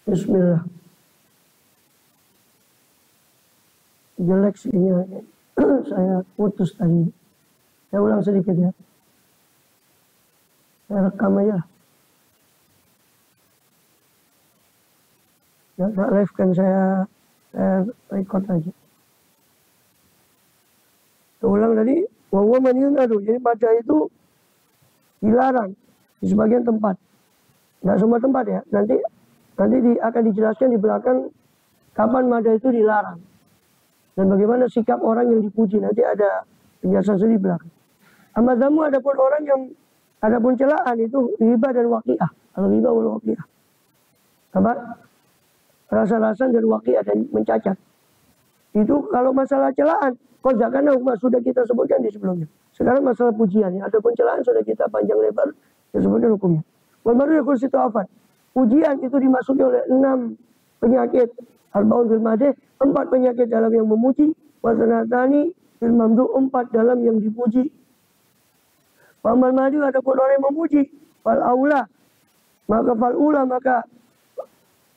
Bismillah. Jelek sihnya. Saya putus tadi. Saya ulang sedikit ya. Saya rekam aja. Ya, Pak live kan saya record aja. Saya ulang tadi. Wawa maniunadu. Jadi baca itu dilarang di sebagian tempat. Nggak semua tempat ya. Nanti akan dijelaskan di belakang kapan mada itu dilarang. Dan bagaimana sikap orang yang dipuji. Nanti ada penjelasan sendiri di belakang. Amadamu adapun orang yang adapun celaan itu riba dan waqiah. Al-riba wal waqiah. Apa? Rasa-rasan dan waqiah dan mencacat. Itu kalau masalah celaan, karena sudah kita sebutkan di sebelumnya. Sekarang masalah pujian, ya. Adapun celaan sudah kita panjang lebar disebutkan hukumnya. Wal maru yakul situ afan. Pujian itu dimasuki oleh 6 penyakit. Al-baun fil madeh, 4 penyakit dalam yang memuji. Wasanatani fil mamdu, 4 dalam yang dipuji. Famal madu adapun orang yang memuji. Fal aula, maka fal ula, maka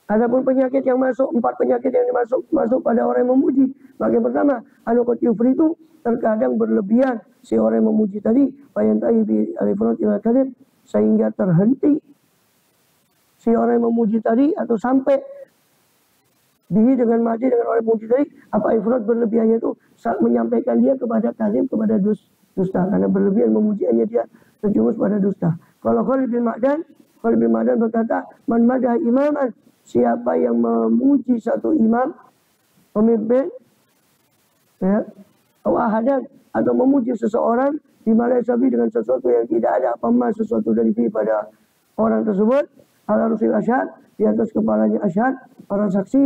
adapun penyakit yang masuk, 4 penyakit yang masuk pada orang yang memuji. Maka yang pertama, anukot yufri itu terkadang berlebihan si orang yang memuji tadi. Fayantahi bi alifrot ila kadib, sehingga terhenti si orang yang memuji tadi atau sampai bihi dengan mati dengan orang yang memuji tadi. Apa ifrat berlebihannya itu saat menyampaikan dia kepada kadib, kepada dusta, karena berlebihan memujiannya dia terjumus pada dusta. Kalau Khalid bin Ma'dan berkata, man madah imaman, siapa yang memuji satu imam, pemimpin, ya, atau ahadan, atau memuji seseorang di Malaysia dengan sesuatu yang tidak ada apa sesuatu dari pada orang tersebut, ala rusil asyhad, di atas kepalanya asyhad, para saksi,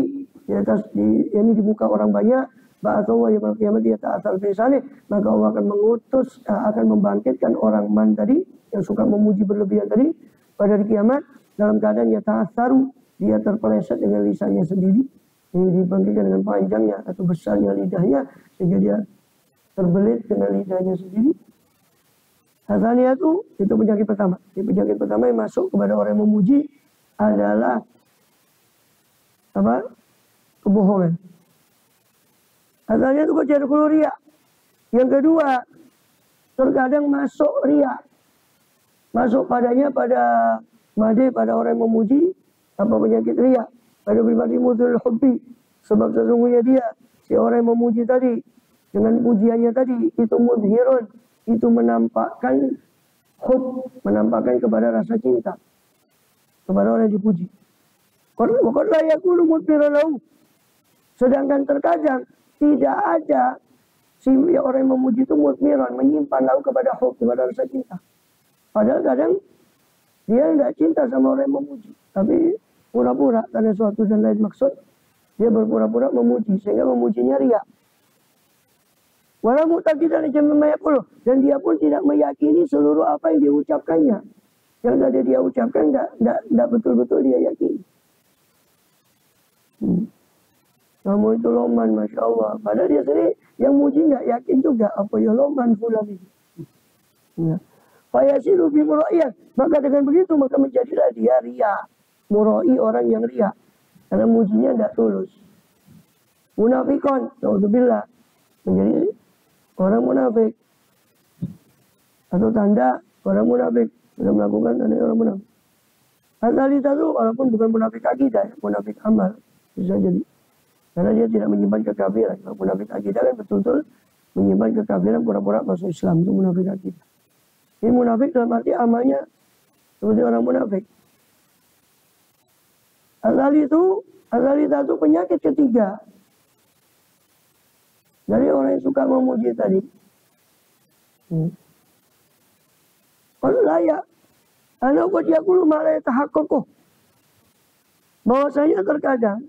di atas ini di muka orang banyak, ba'atullah yaumil qiyamah dia ta'atsal fi salih, maka Allah akan mengutus, akan membangkitkan orang man tadi yang suka memuji berlebihan tadi pada hari kiamat dalam keadaan ya ta'atsaru, dia terpeleset dengan lisannya sendiri, ini dibangkitkan dengan panjangnya atau besarnya lidahnya sehingga dia terbelit dengan lidahnya sendiri. Hasaniyah itu penyakit pertama. Penyakit pertama yang masuk kepada orang yang memuji adalah apa? Kebohongan. Hasaniyah itu kejar ria. Yang kedua, terkadang masuk ria. Masuk padanya pada orang yang memuji, apa penyakit ria? Pada pribadi mudhul hubbi. Sebab sesungguhnya dia, si orang yang memuji tadi, dengan pujiannya tadi, itu mudhirun, itu menampakkan hub, menampakkan kepada rasa cinta kepada orang yang dipuji. Qad la yakunu mudbiran lahu. Sedangkan terkadang tidak ada si orang yang memuji itu mudbiran, menyimpan lahu kepada hub, kepada rasa cinta. Padahal kadang dia tidak cinta sama orang yang memuji, tapi pura-pura karena suatu dan lain maksud, dia berpura-pura memuji sehingga memujinya riya. Walau mu'taqidan dan dia pun tidak meyakini seluruh apa yang diucapkannya. Yang tadi dia ucapkan tidak betul-betul dia yakini. Kamu itu loman, Masya Allah. Padahal dia sendiri yang muji nggak yakin juga apa ya loman fulan itu. Ya. Fayasilu bi mura'iyah. Maka dengan begitu maka menjadilah dia riya. Mura'i, orang yang riya. Karena mujinya tidak tulus. Munafikon, naudzubillah, menjadi orang munafik. Atau tanda orang munafik. Sudah melakukan tanda orang munafik. Asalita itu walaupun bukan munafik akidah, munafik amal. Bisa jadi. Karena dia tidak menyimpan kekafiran. Kalau munafik akidah kan betul-betul menyimpan kekafiran, pura-pura masuk Islam. Itu munafik akidah. Ini munafik dalam arti amalnya seperti orang munafik. Asalita itu penyakit ketiga. Dari orang yang suka memuji tadi. Kalau layak, anak buat yakulu malah tahakkokoh. Bahwasanya terkadang,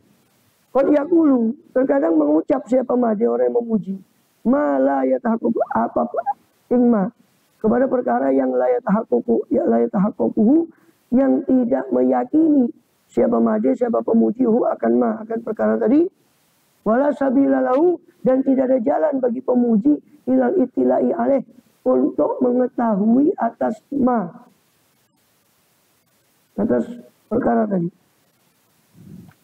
kalau yakulu, terkadang mengucap siapa mah dia orang yang memuji. Malah ya tahakkokoh, apa-apa, ingma. Kepada perkara yang layak tahakkokoh, yang tidak meyakini siapa made, siapa pemujihu akan perkara tadi. Wala sabila lahu, dan tidak ada jalan bagi pemuji ilal ittilai alaih, untuk mengetahui atas atas perkara tadi.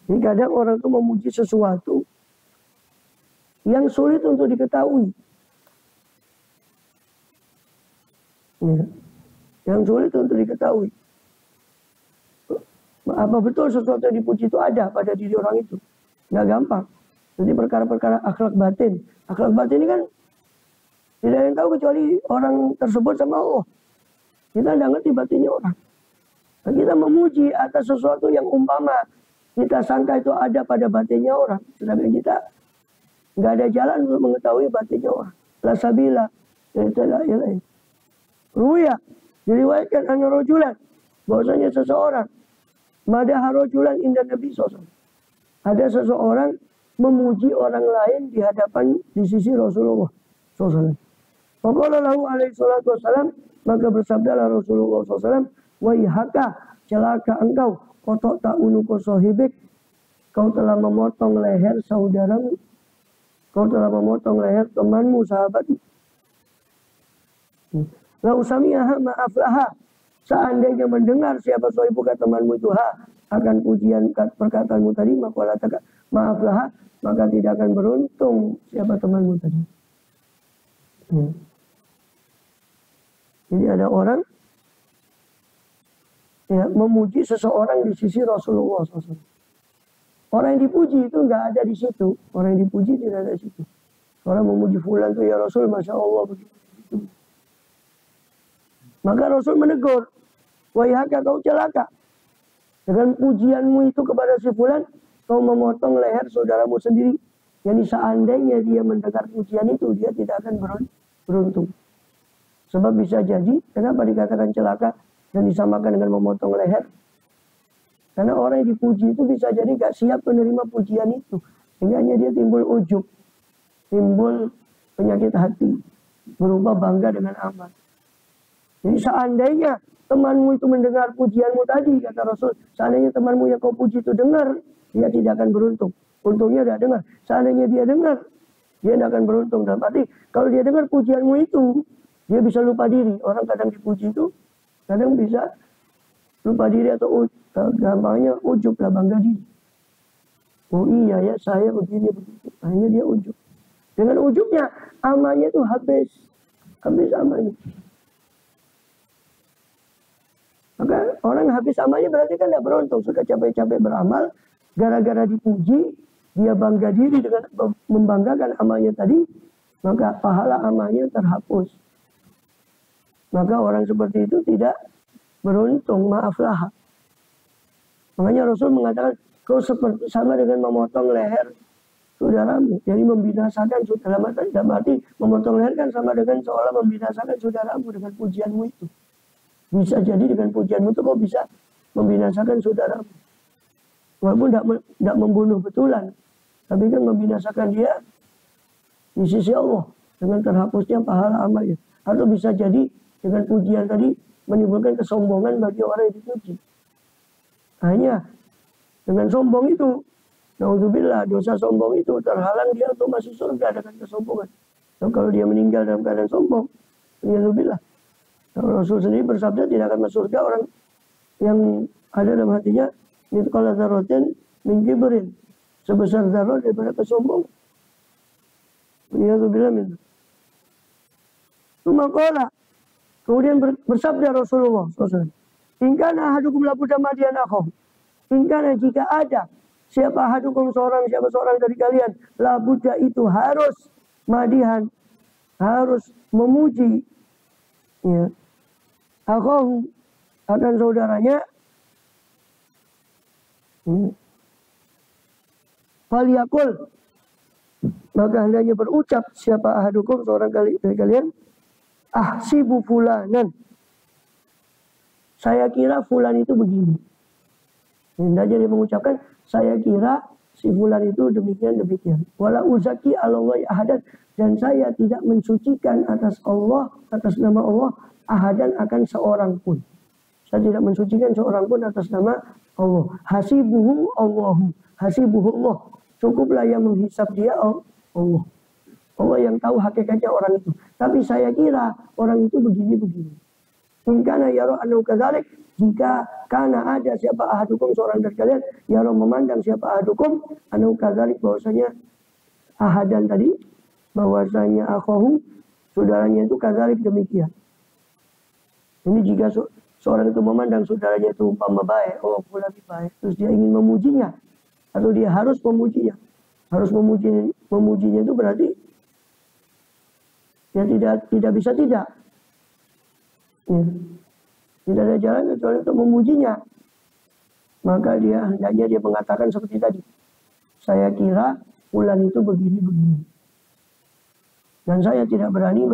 Jadi kadang orang itu memuji sesuatu yang sulit untuk diketahui. Ya. Yang sulit untuk diketahui. Apa betul sesuatu yang dipuji itu ada pada diri orang itu? Nggak gampang. Jadi perkara-perkara akhlak batin. Akhlak batin ini kan tidak ada yang tahu kecuali orang tersebut sama Allah. Kita tidak ngerti batinnya orang. Nah, kita memuji atas sesuatu yang umpama kita sangka itu ada pada batinnya orang. Sedangkan kita nggak ada jalan untuk mengetahui batinnya orang. La sabila. Ruya. Diriwayatkan anna rajulan. Bahwasanya seseorang. Madaha rajulan inda Nabi SAW. Ada seseorang memuji orang lain di hadapan di sisi Rasulullah SAW. Faqala lahu alaihi salatu wassalam. Maka bersabdalah Rasulullah SAW. Waihaka, celaka engkau, kotok tak unuko sohibik, kau telah memotong leher saudaramu, kau telah memotong leher temanmu, sahabatmu. Lau sami'aha ma'aflaha, seandainya mendengar siapa sohibuka temanmu itu akan pujian perkataanmu tadi, maka ma'aflaha, maka tidak akan beruntung siapa temanmu tadi. Jadi ada orang memuji seseorang di sisi Rasulullah SAW. Orang yang dipuji itu nggak ada di situ. Orang yang dipuji tidak ada di situ. Orang memuji fulan itu ya Rasul, Masya Allah begitu. Maka Rasul menegur, waihaka kau celaka. Dengan pujianmu itu kepada si fulan, kau memotong leher saudaramu sendiri. Jadi seandainya dia mendengar pujian itu, dia tidak akan beruntung. Sebab bisa jadi, kenapa dikatakan celaka? Dan disamakan dengan memotong leher. Karena orang yang dipuji itu bisa jadi gak siap menerima pujian itu. Sehingga dia timbul ujub. Timbul penyakit hati. Berubah bangga dengan amal. Jadi seandainya temanmu itu mendengar pujianmu tadi, kata Rasul. Seandainya temanmu yang kau puji itu dengar, dia tidak akan beruntung. Untungnya dia dengar. Seandainya dia dengar, dia tidak akan beruntung. Dalam arti, kalau dia dengar pujianmu itu, dia bisa lupa diri. Orang kadang dipuji itu, kadang bisa lupa diri atau gampangnya ujub lah, bangga diri. Oh iya ya, saya begini begitu. Akhirnya dia ujub. Dengan ujubnya amalnya itu habis amalnya. Maka orang habis amalnya berarti kan tidak beruntung. Sudah capek-capek beramal, gara-gara dipuji, dia bangga diri dengan membanggakan amalnya tadi, maka pahala amalnya terhapus. Maka orang seperti itu tidak beruntung, maaflah. Makanya Rasul mengatakan, kau seperti sama dengan memotong leher saudaramu. Jadi membinasakan saudaramu. Dalam arti memotong leher kan sama dengan seolah membinasakan saudaramu dengan pujianmu itu. Bisa jadi dengan pujianmu itu kau bisa membinasakan saudaramu. Walaupun tidak membunuh betulan, tapi kan membinasakan dia di sisi Allah dengan terhapusnya pahala amalnya. Atau bisa jadi dengan pujian tadi menimbulkan kesombongan bagi orang yang dipuji. Hanya dengan sombong itu, naudzubillah, dosa sombong itu terhalang dia untuk masuk surga dengan kesombongan. So, kalau dia meninggal dalam keadaan sombong, naudzubillah. Rasul sendiri bersabda tidak akan masuk surga orang yang ada dalam hatinya mithqala dzarratin min kibrin, sebesar zarah daripada kesombongan. Naudzubillah min. Maka kemudian bersabda Rasulullah SAW, ingkana ahadukum labuda madian akhom. Ingkana jika ada siapa ahadukum siapa seorang dari kalian, labuda itu harus madihan, harus memuji ya, akhohu akan saudaranya. Faliyakul, maka hendaknya berucap siapa ahadukum seorang dari kalian, ahsibu fulanan, saya kira fulan itu begini. Hendaknya dia mengucapkan, saya kira si fulan itu demikian. Wala uzaki alallahi ahadan, dan saya tidak mensucikan atas Allah, atas nama Allah, ahadan akan seorang pun. Saya tidak mensucikan seorang pun atas nama Allah. Hasibuhu Allahu, hasibuhu Allah. Cukuplah yang menghisap dia Allah. Allah yang tahu hakikatnya orang itu. Tapi saya kira orang itu begini-begini. Ingkana yara annahu kadzalik, jika karena ada siapa ahadukum seorang dari kalian yang memandang siapa ahadukum anu kadzalik bahwasanya ahadan tadi bahwasanya akhahu saudaranya itu kadzalik demikian. Ini jika seorang itu memandang saudaranya itu umpama baik, oh fulan baik, terus dia ingin memujinya atau dia harus memujinya. Harus memujinya itu berarti ya tidak bisa tidak. Ya. Tidak ada jalan kecuali untuk memujinya. Maka dia hendaknya dia mengatakan seperti tadi. Saya kira fulan itu begini-begini. Dan saya tidak berani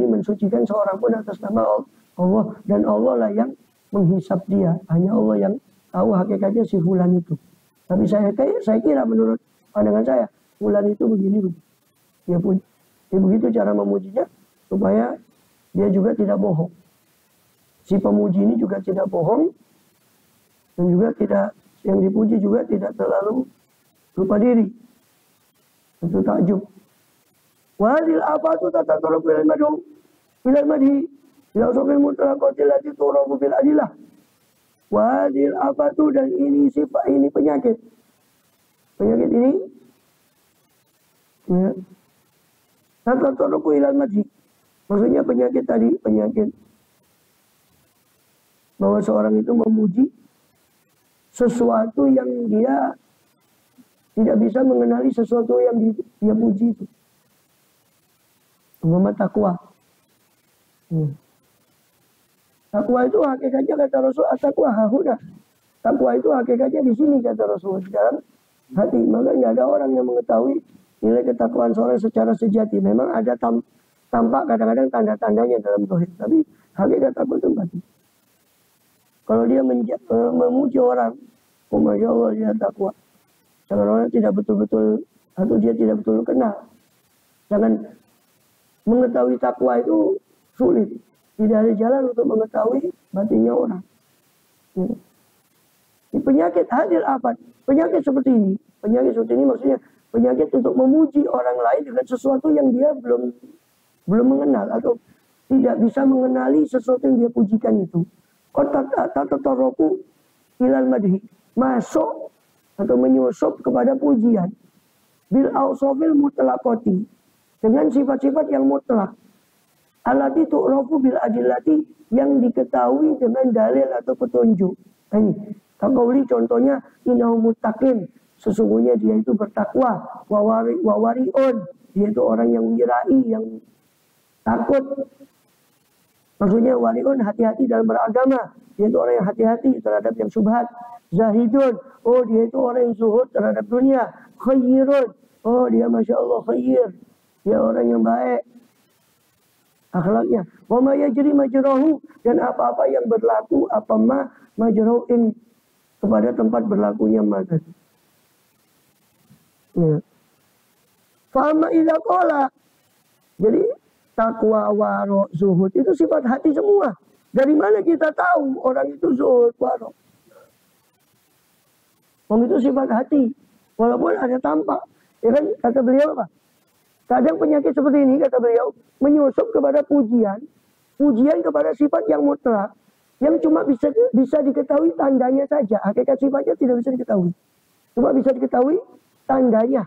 mensucikan seorang pun atas nama Allah. Dan Allah lah yang menghisap dia. Hanya Allah yang tahu hakikatnya si fulan itu. Tapi saya kira menurut pandangan saya, fulan itu begini-begini. Ya pun, ya begitu cara memujinya supaya dia juga tidak bohong. Si pemuji ini juga tidak bohong dan juga tidak, yang dipuji juga tidak terlalu lupa diri. Itu takjub. Wadil afatu tataturabu bil madhu bil madhi ila usul mutlaqatil lati turabu bil adilah. Wadil afatu dan ini sifat ini penyakit. Penyakit ini ya. Tataturabu bil madhi. Maksudnya penyakit tadi, penyakit bahwa seorang itu memuji sesuatu yang dia tidak bisa mengenali sesuatu yang dia puji itu. Umpama takwa. Takwa itu hakikatnya kata Rasul, at-taqwa hahuna. Takwa itu hakikatnya di sini kata Rasul, di dalam hati. Maka nggak ada orang yang mengetahui nilai ketakwaan seorang secara sejati. Memang ada tampak kadang-kadang tanda-tandanya dalam tauhid, tapi hakikat takwa itu batin. Kalau dia memuji orang, oh masya Allah dia takwa. Jangan orang tidak betul-betul atau dia tidak betul kenal. Jangan mengetahui takwa itu sulit. Tidak ada jalan untuk mengetahui batinnya orang. Ini penyakit hadir apa? Penyakit seperti ini. Penyakit seperti ini maksudnya penyakit untuk memuji orang lain dengan sesuatu yang dia belum mengenal atau tidak bisa mengenali sesuatu yang dia pujikan itu. Tatatoroku ilal madhi, masuk atau menyusup kepada pujian bil ausofil mutlaqati, dengan sifat-sifat yang mutlak, alati tu'rafu bil adillati, yang diketahui dengan dalil atau petunjuk. Ini taqauli contohnya innahu muttaqin, sesungguhnya dia itu bertakwa, wawariun, dia itu orang yang wirai, yang takut. Maksudnya waliun hati-hati dalam beragama. Dia itu orang yang hati-hati terhadap yang syubhat. Zahidun, oh dia itu orang yang zuhud terhadap dunia. Khairun, oh dia masya Allah khair. Dia orang yang baik akhlaknya. Wa ma yajri majrahu, dan apa-apa yang berlaku apa majrahu kepada tempat berlakunya mata. Ya. Fa amma idza qala, jadi takwa, waro, zuhud itu sifat hati semua. Dari mana kita tahu orang itu zuhud, waro? Itu sifat hati. Walaupun ada tampak. Ya kan, kata beliau apa? Kadang penyakit seperti ini, kata beliau, menyusup kepada pujian. Pujian kepada sifat yang mutlak. Yang cuma bisa diketahui tandanya saja. Hakikat sifatnya tidak bisa diketahui. Cuma bisa diketahui tandanya.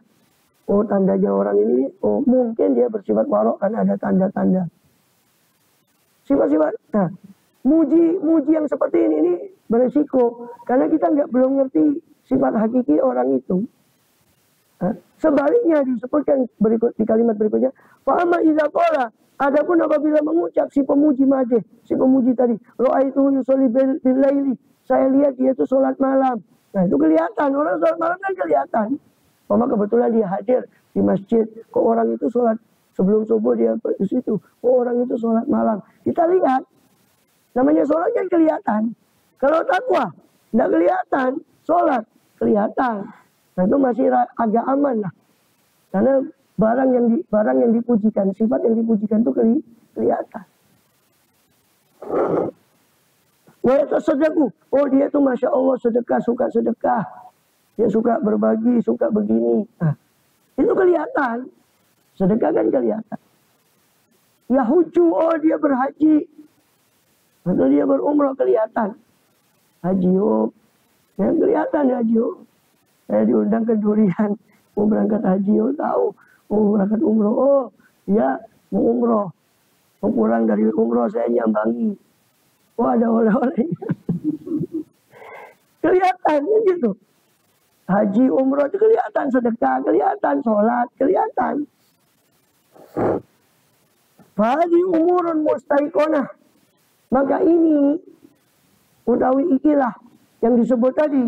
Oh tandanya orang ini, oh mungkin dia bersifat warok karena ada tanda-tanda. Sifat-sifat, nah muji yang seperti ini beresiko. Karena kita belum ngerti sifat hakiki orang itu. Nah, sebaliknya disebutkan di kalimat berikutnya, fa'ama idza qala, adapun apabila mengucap si pemuji madeh, si pemuji tadi, ra'aitu yusolli bil laili, saya lihat dia itu sholat malam. Nah itu kelihatan, orang sholat malam kan kelihatan. Kebetulan dia hadir di masjid, kok orang itu sholat sebelum subuh dia di situ, kok orang itu sholat malam. Kita lihat, namanya sholat kan kelihatan. Kalau takwa, tidak kelihatan, sholat kelihatan. Nah itu masih agak aman lah, karena barang yang dipujikan, sifat yang dipujikan itu kelihatan. Wah itu sedekah, oh dia itu masya Allah sedekah, suka sedekah. Dia suka berbagi, suka begini. Nah, itu kelihatan. Sedekah kan kelihatan. Yahuju, oh dia berhaji. Atau dia berumrah kelihatan. Haji Om. Ya kelihatan ya Haji Om. Saya diundang ke Durian. Mau berangkat haji Om tahu. Mau berangkat umroh. Oh ya mau umroh. Mau pulang dari umroh saya nyambangi. Oh ada oleh-olehnya. Kelihatan gitu. Haji umroh itu kelihatan, sedekah kelihatan, sholat kelihatan. Haji umurun mustaiqonah. Maka ini utawi ikilah yang disebut tadi.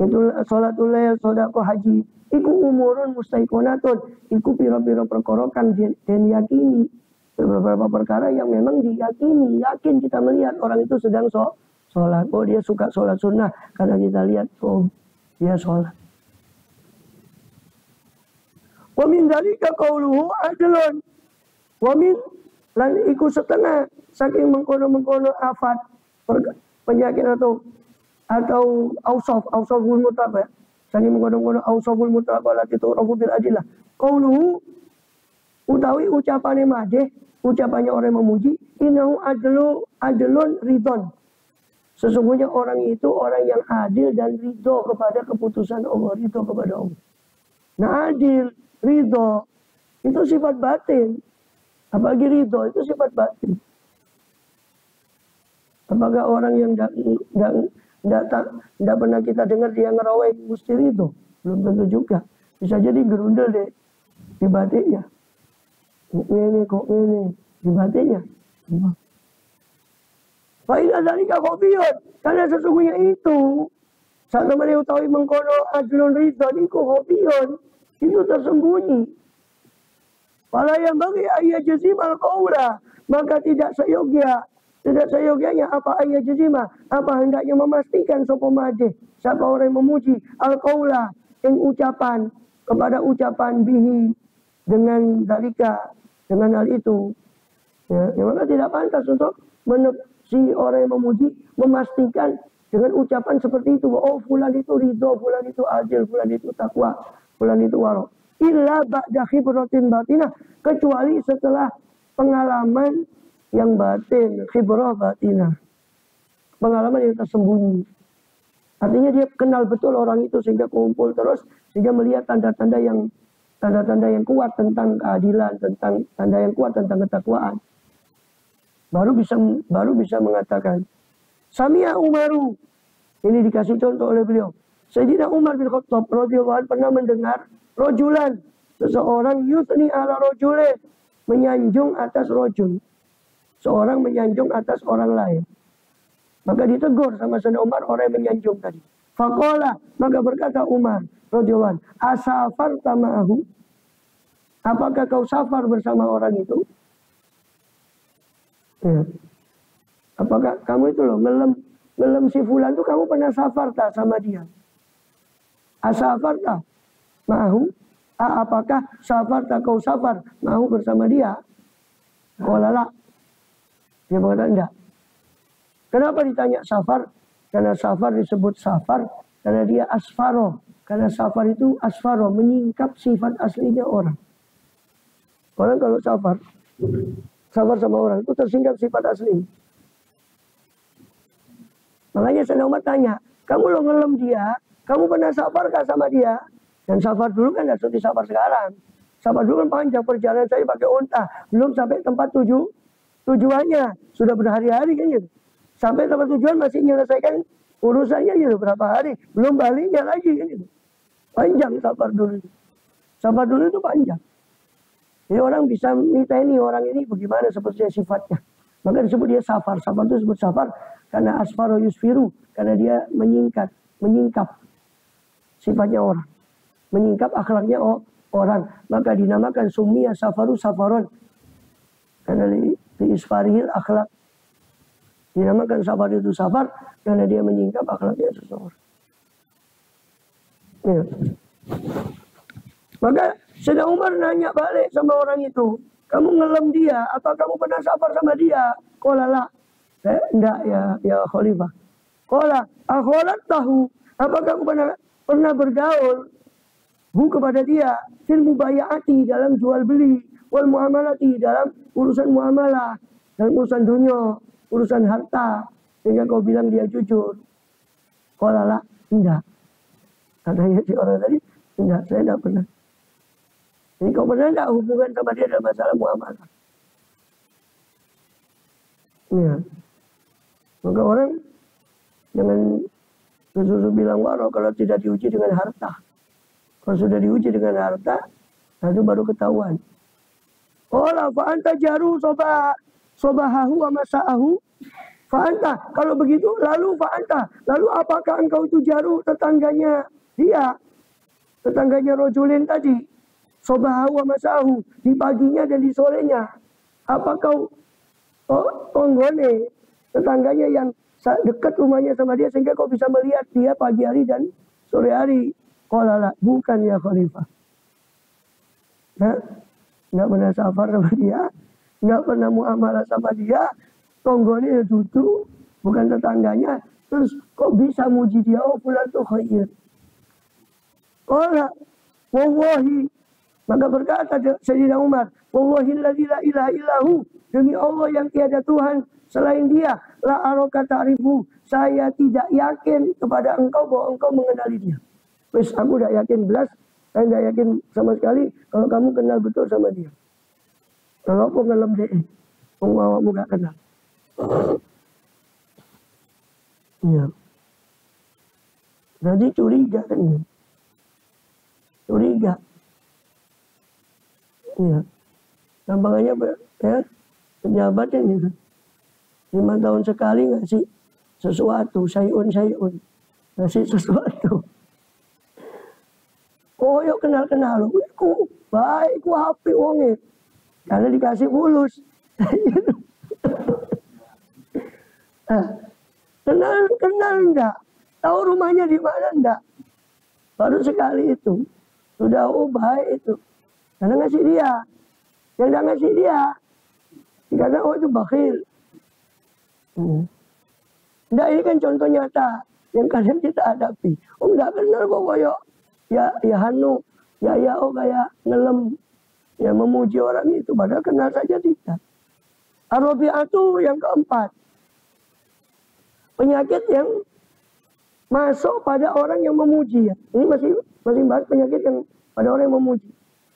Itu sholatul lail, sedekah haji. Iku umurun mustaiqonatun. Iku piro-piro perkorokan dan yakini. Beberapa perkara yang memang diyakini. Yakin kita melihat orang itu sedang sholat. Oh dia suka sholat sunnah. Karena kita lihat, oh dia sholat. Wa min dzalika qauluhu adlun. Wa min lan iku setengah saking mengkono-mengkono afat penyakit atau ausaful mutabah. Saking mengkono-mengkono ausaful mutabah lati tu'rafu bil adillah. Qauluhu utawi ucapane madeh, ucapannya orang memuji, innahu adlun ridon. Sesungguhnya orang itu orang yang adil dan ridho kepada keputusan Allah, ridho kepada Allah. Nah adil, ridho, itu sifat batin. Apalagi ridho itu sifat batin. Apakah orang yang tidak pernah kita dengar dia ngerawai mesti ridho? Belum tentu juga. Bisa jadi gerundel deh di batinnya. Kok ini, di batinnya. Fa'ila dzalika khafiyun. Karena sesungguhnya itu saat mereka utawi mengkono adlun ridwan iku khafiyun. Itu tersembunyi. Fala yang bagi ayat jazimal qaula. Maka tidak seyogianya apa ayat jazima. Apa hendaknya memastikan sapa madeh. Siapa orang yang memuji al-qaula. Yang ucapan kepada ucapan bihi. Dengan dzalika. Dengan hal itu. Ya, maka tidak pantas untuk si orang yang memuji memastikan dengan ucapan seperti itu. Oh fulan itu ridho, fulan itu adil, fulan itu takwa, fulan itu waro. Illa ba'da khibratin batinah. Kecuali setelah pengalaman yang batin. Khibrah batinah. Pengalaman yang tersembunyi. Artinya dia kenal betul orang itu sehingga kumpul terus. Sehingga melihat tanda-tanda yang kuat tentang keadilan. Tanda yang kuat tentang ketakwaan. Baru bisa mengatakan Sami'a Umaru. Ini dikasih contoh oleh beliau. Sayyidina Umar bin Khattab radhiyallahu anhu pernah mendengar rojulan, seseorang yutni ala rojulin, menyanjung atas rojul. Seorang menyanjung atas orang lain. Maka ditegur sama Sayyidina Umar orang yang menyanjung tadi. Faqala, maka berkata Umar radhiyallahu anhu, asafarta ma'ahu? Apakah kau safar bersama orang itu? Ya. Apakah kamu itu loh ngelem si fulan itu kamu pernah safar tak sama dia? Asafar tak mahu? Apakah safar tak kau safar mahu bersama dia? Kolala. Dia berkata enggak. Kenapa ditanya safar? Karena safar disebut safar karena dia asfaro. Karena safar itu asfaro menyingkap sifat aslinya orang. Orang kalau safar sama orang itu tersingkap sifat asli. Makanya Sayyidina Umar tanya, kamu lo ngelem dia, kamu pernah safarkah sama dia? Dan safar dulu kan tidak seperti safar sekarang. Safar dulu kan panjang, perjalanan saya pakai unta, belum sampai tempat tujuannya, sudah berhari-hari kan gitu. Sampai tempat tujuan masih menyelesaikan urusannya gitu berapa hari, belum baliknya lagi kan gitu. Panjang safar dulu. Safar dulu itu panjang. Jadi orang bisa miteni orang ini bagaimana sepertinya sifatnya. Maka disebut dia safar. Safar itu disebut safar karena asfaro yusfiru. Karena dia menyingkap sifatnya orang. Menyingkap akhlaknya orang. Maka dinamakan summiya safaru safaron. Karena di isfarihil akhlak. Dinamakan safar itu safar karena dia menyingkap akhlaknya seseorang. Ya. Maka Sayyidina Umar nanya balik sama orang itu. Kamu ngelem dia, apa kamu pernah safar sama dia? Qala la. Enggak ya Khalifah. Qala, akholat tahu. Apa kamu pernah bergaul kepada dia fil mubayati dalam jual beli, wal muamalati dalam urusan muamalah, dalam urusan dunia. urusan harta sehingga kau bilang dia jujur. Qala la, tidak. Katanya si orang tadi, tidak, saya tidak pernah. Jadi kau pernah tidak hubungan sama dia dalam masalah muamalah? Ya. Maka orang jangan susu bilang waro kalau tidak diuji dengan harta. Kalau sudah diuji dengan harta, itu baru ketahuan. Qala fa anta jaru sobahahu wa masa'ahu. Fa anta, kalau begitu lalu fa anta, lalu apakah engkau itu jaru tetangganya dia? Tetangganya rojulin tadi. Sobahahu wa masa'ahu, di paginya dan di sorenya. Apa kau tonggone tetangganya yang dekat rumahnya sama dia sehingga kau bisa melihat dia pagi hari dan sore hari? Qala la, bukan ya Khalifah. Nah, nggak pernah safar sama dia, nggak pernah muamalah sama dia, tonggone ya duduk, bukan tetangganya. Terus kok bisa muji dia? Oh, fulan tuh khair. Qala wallahi, maka berkata Sayyidina Umar, wallahi alladzi la ilaha illahu, demi Allah yang tiada Tuhan selain dia, la araka ta'rifu, saya tidak yakin kepada engkau bahwa engkau mengenali dia. Wes aku tidak yakin belas, saya tidak yakin sama sekali kalau kamu kenal betul sama dia. Kalau aku ngelem deh, awakmu gak kenal. Iya. Jadi curiga kan? Curiga. Iya. Gampangannya ya, pejabat yang gitu. 5 tahun sekali ngasih sesuatu, sayun. Ngasih sesuatu. Oh yuk kenal lu, ku baik, ku happy wonge. Karena dikasih fulus. Kenal enggak? Tahu rumahnya di mana enggak? Baru sekali itu. Sudah baik itu. Karena ngasih dia. Yang enggak ngasih dia. Karena itu bakhil. Enggak, ini kan contoh nyata yang kadang kita hadapi. Enggak kenal kok koyo ya Hanu, ya kayak ngelem, ya memuji orang itu, padahal kenal saja tidak. Ar-Rabi'atu yang keempat, penyakit yang masuk pada orang yang memuji. Ya. Ini masih bahas penyakit yang pada orang yang memuji.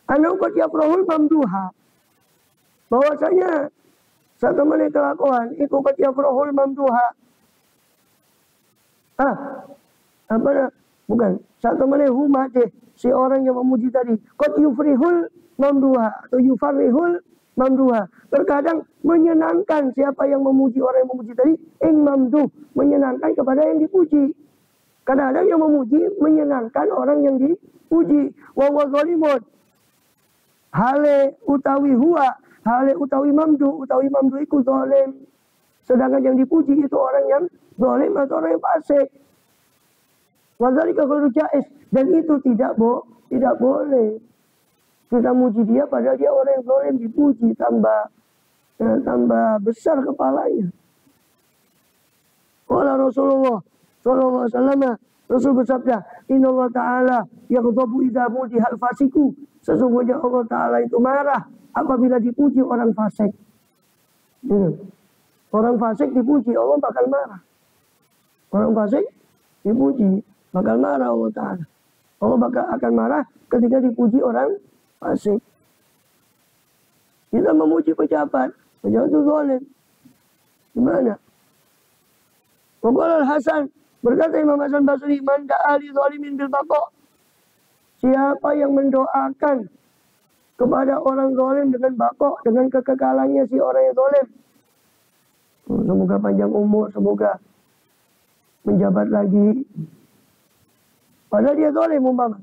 Anu qad yafrahul mamduha, bahwasanya satu menit kelakuan iku qad yafrahul mamduha. Bukan. Satu menit humade, si orang yang memuji tadi. Qad yufrihul mamduha atau yufarrihul mamduha. Terkadang menyenangkan siapa yang memuji orang yang memuji tadi. Ing mamduh, menyenangkan kepada yang dipuji. Kadang-kadang yang memuji menyenangkan orang yang dipuji. Wa huwa zalimun. Hale utawi mamduh iku zalim. Sedangkan yang dipuji itu orang yang zalim atau orang yang fasik. Wadzalika ghairu jaiz, dan itu tidak boleh. Kita muji dia padahal dia orang yang zalim, dipuji tambah besar kepalanya. Qala Rasulullah sallallahu alaihi wasallam, Rasul bersabda, "Innallaha ta'ala yaghdabu idza mudihal fasiku." Sesungguhnya Allah Ta'ala itu marah apabila dipuji orang fasik. Orang fasik dipuji, Allah bakal marah. Orang fasik dipuji, bakal marah Allah Ta'ala. Allah akan marah ketika dipuji orang fasik. Kita memuji pejabat itu zalim. Gimana? Waqala Al-Hasan, berkata Imam Hasan Basri, man da'ali zalimin bil baqa. Siapa yang mendoakan kepada orang zalim dengan baqa, dengan kekekalannya si orang yang zalim. Semoga panjang umur, semoga menjabat lagi. Padahal dia zalim umpama.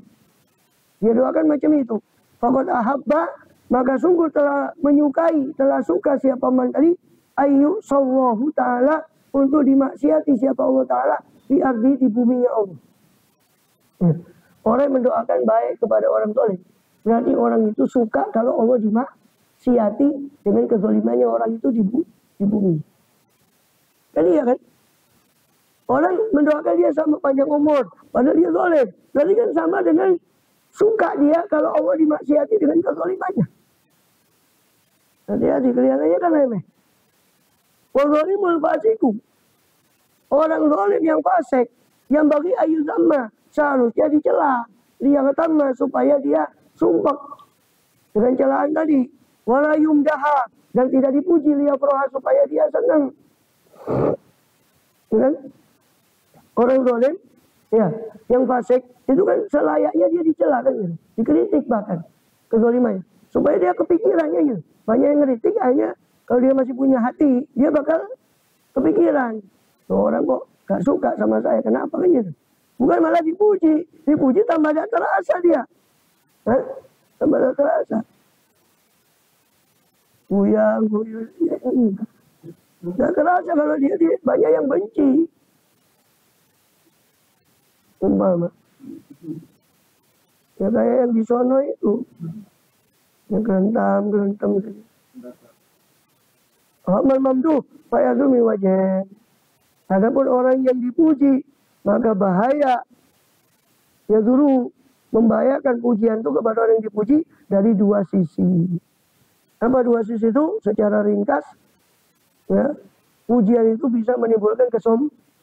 Dia doakan macam itu. Faqad ahabba, maka sungguh telah menyukai, telah suka siapa man tadi, ayyu sallahu ta'ala, untuk dimaksiati siapa Allah Ta'ala di ardi, di buminya Allah. Orang yang mendoakan baik kepada orang zalim, berarti orang itu suka kalau Allah dimaksiati dengan kezalimannya orang itu di bumi. Kan iya kan? Orang mendoakan dia sama panjang umur, padahal dia zalim. Berarti kan sama dengan suka dia kalau Allah dimaksiati dengan kezalimannya. Hati-hati, kelihatannya kan remeh. Wa zalimul fasiku. Orang zalim yang fasik, yang bagi ayu zamma, seharusnya dicela, dia ketama supaya dia sumpah dengan celaan tadi. Wala yumdaha, dan tidak dipuji liyafraha supaya dia senang. Kan? Orang zalim, ya, yang fasik itu kan selayaknya dia dicela kan, gitu. Dikritik bahkan kezalimannya, supaya dia kepikirannya gitu. Banyak yang ngeritik, hanya kalau dia masih punya hati, dia bakal kepikiran. Tuh, orang kok gak suka sama saya, kenapa kan gitu? Bukan malah dipuji, dipuji tambah gak terasa dia. Hah? Tambah gak terasa. Guyang. Gak terasa kalau dia banyak yang benci. Umpama. Ya kayak yang di sono itu. Yang gerentam. Amal mamduh, fayadumi wajah. Adapun orang yang dipuji, maka bahaya. Ya dulu membahayakan pujian itu kepada orang yang dipuji dari dua sisi. Apa dua sisi itu? Secara ringkas, ya, pujian itu bisa menimbulkan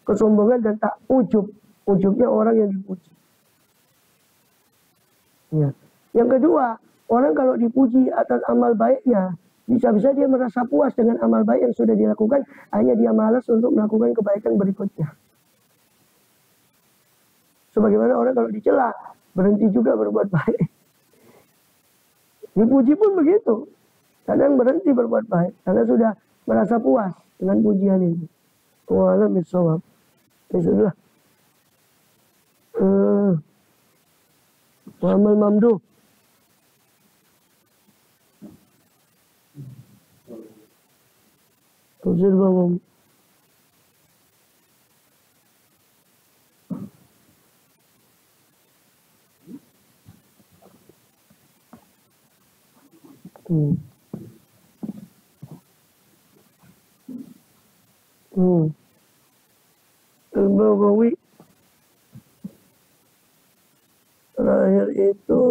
kesombongan dan tak ujub. Ujubnya orang yang dipuji. Ya. Yang kedua, orang kalau dipuji atas amal baiknya, bisa-bisa dia merasa puas dengan amal baik yang sudah dilakukan, hanya dia malas untuk melakukan kebaikan berikutnya. Sebagaimana orang kalau dicela, berhenti juga berbuat baik. Dipuji pun begitu. Kadang berhenti berbuat baik, karena sudah merasa puas dengan pujian ini. Wa'alam bissawab. Ya sudah. Wa'amal mamduh. Tafsir bangun. Al-Baghawi terakhir itu